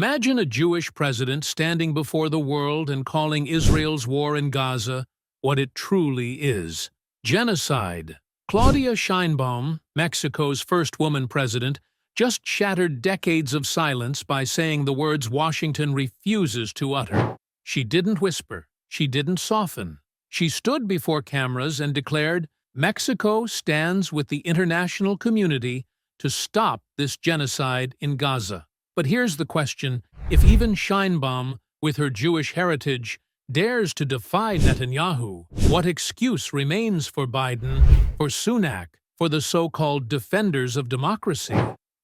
Imagine a Jewish president standing before the world and calling Israel's war in Gaza what it truly is: genocide. Claudia Sheinbaum, Mexico's first woman president, just shattered decades of silence by saying the words Washington refuses to utter. She didn't whisper. She didn't soften. She stood before cameras and declared, "Mexico stands with the international community to stop this genocide in Gaza." But here's the question: if even Sheinbaum, with her Jewish heritage, dares to defy Netanyahu, what excuse remains for Biden, for Sunak, for the so-called defenders of democracy?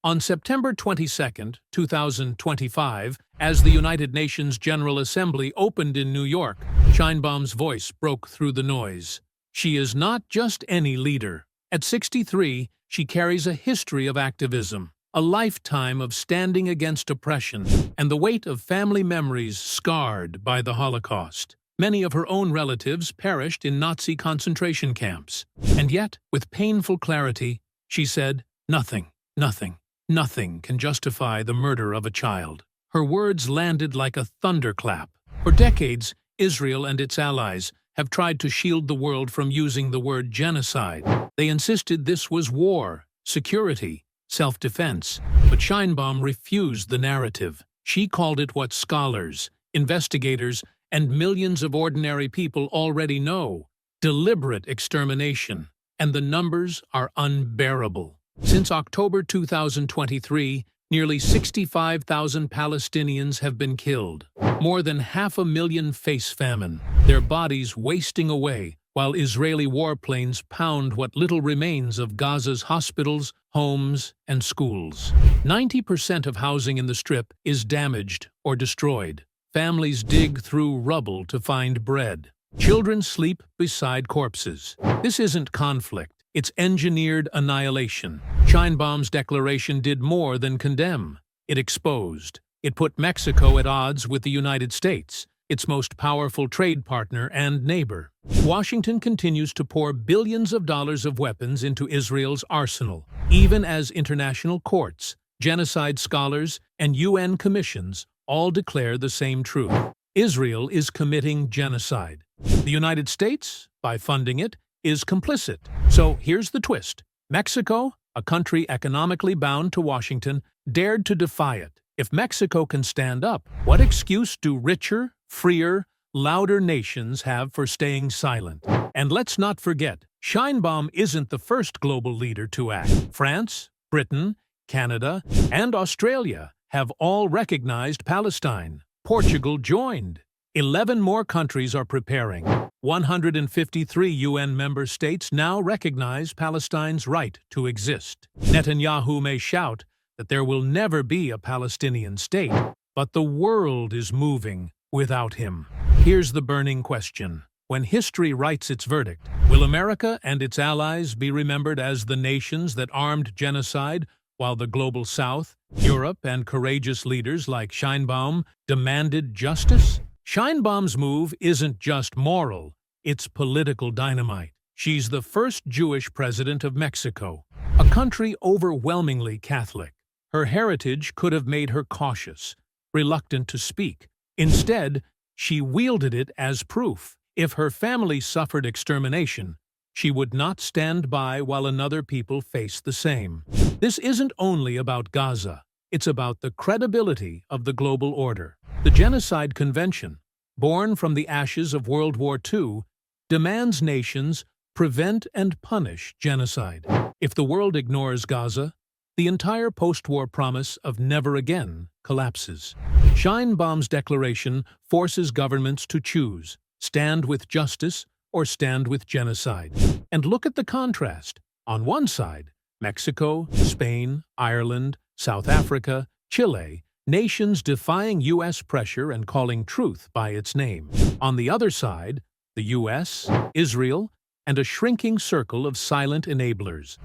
On September 22, 2025, as the United Nations General Assembly opened in New York, Sheinbaum's voice broke through the noise. She is not just any leader. At 63, she carries a history of activism, a lifetime of standing against oppression, and the weight of family memories scarred by the Holocaust. Many of her own relatives perished in Nazi concentration camps. And yet, with painful clarity, she said, "Nothing, nothing, nothing can justify the murder of a child." Her words landed like a thunderclap. For decades, Israel and its allies have tried to shield the world from using the word genocide. They insisted this was war, security, self-defense. But Sheinbaum refused the narrative. She called it what scholars, investigators, and millions of ordinary people already know: deliberate extermination. And the numbers are unbearable. Since October 2023, nearly 65,000 Palestinians have been killed. More than 500,000 face famine, their bodies wasting away, while Israeli warplanes pound what little remains of Gaza's hospitals, homes, and schools. 90% of housing in the Strip is damaged or destroyed. Families dig through rubble to find bread. Children sleep beside corpses. This isn't conflict. It's engineered annihilation. Sheinbaum's declaration did more than condemn. It exposed. It put Mexico at odds with the United States, its most powerful trade partner and neighbor. Washington continues to pour billions of dollars of weapons into Israel's arsenal, even as international courts, genocide scholars, and UN commissions all declare the same truth: Israel is committing genocide. The United States, by funding it, is complicit. So here's the twist. Mexico, a country economically bound to Washington, dared to defy it. If Mexico can stand up, what excuse do richer, freer, louder nations have for staying silent? And let's not forget, Sheinbaum isn't the first global leader to act. France, Britain, Canada, and Australia have all recognized Palestine. Portugal joined. 11 more countries are preparing. 153 UN member states now recognize Palestine's right to exist. Netanyahu may shout that there will never be a Palestinian state, but the world is moving without him. Here's the burning question. When history writes its verdict, will America and its allies be remembered as the nations that armed genocide while the global South, Europe, and courageous leaders like Sheinbaum demanded justice? Sheinbaum's move isn't just moral, it's political dynamite. She's the first Jewish president of Mexico, a country overwhelmingly Catholic. Her heritage could have made her cautious, reluctant to speak. Instead, she wielded it as proof. If her family suffered extermination, she would not stand by while another people faced the same. This isn't only about Gaza. It's about the credibility of the global order. The Genocide Convention, born from the ashes of World War II, demands nations prevent and punish genocide. If the world ignores Gaza, the entire post-war promise of never again collapses. Sheinbaum's declaration forces governments to choose: stand with justice or stand with genocide. And look at the contrast. On one side, Mexico, Spain, Ireland, South Africa, Chile, nations defying U.S. pressure and calling truth by its name. On the other side, the U.S., Israel, and a shrinking circle of silent enablers.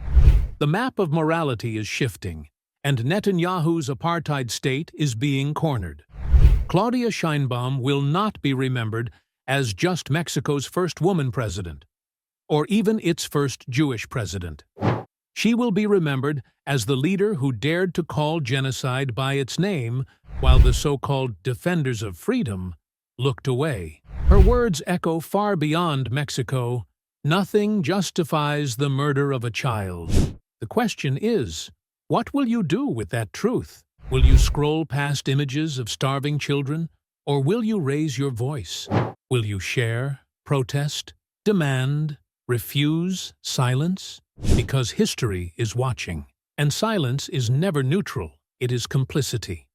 The map of morality is shifting, and Netanyahu's apartheid state is being cornered. Claudia Sheinbaum will not be remembered as just Mexico's first woman president, or even its first Jewish president. She will be remembered as the leader who dared to call genocide by its name while the so-called defenders of freedom looked away. Her words echo far beyond Mexico. Nothing justifies the murder of a child. The question is, what will you do with that truth? Will you scroll past images of starving children, or will you raise your voice? Will you share, protest, demand, refuse, silence? Because history is watching, and silence is never neutral, it is complicity.